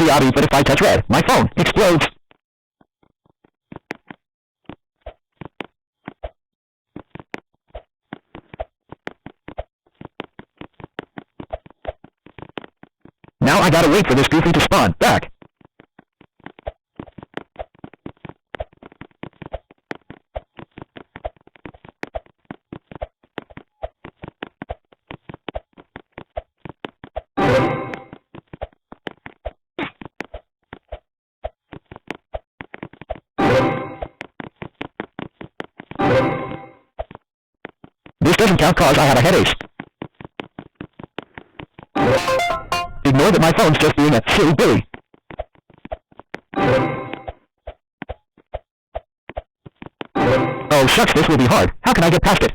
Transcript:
obby, but if I touch red, my phone explodes. Now I gotta wait for this goofy to spawn back. This doesn't count cause I had a headache. Ignore that my phone's just being a silly Billy. Oh shucks, this will be hard. How can I get past it?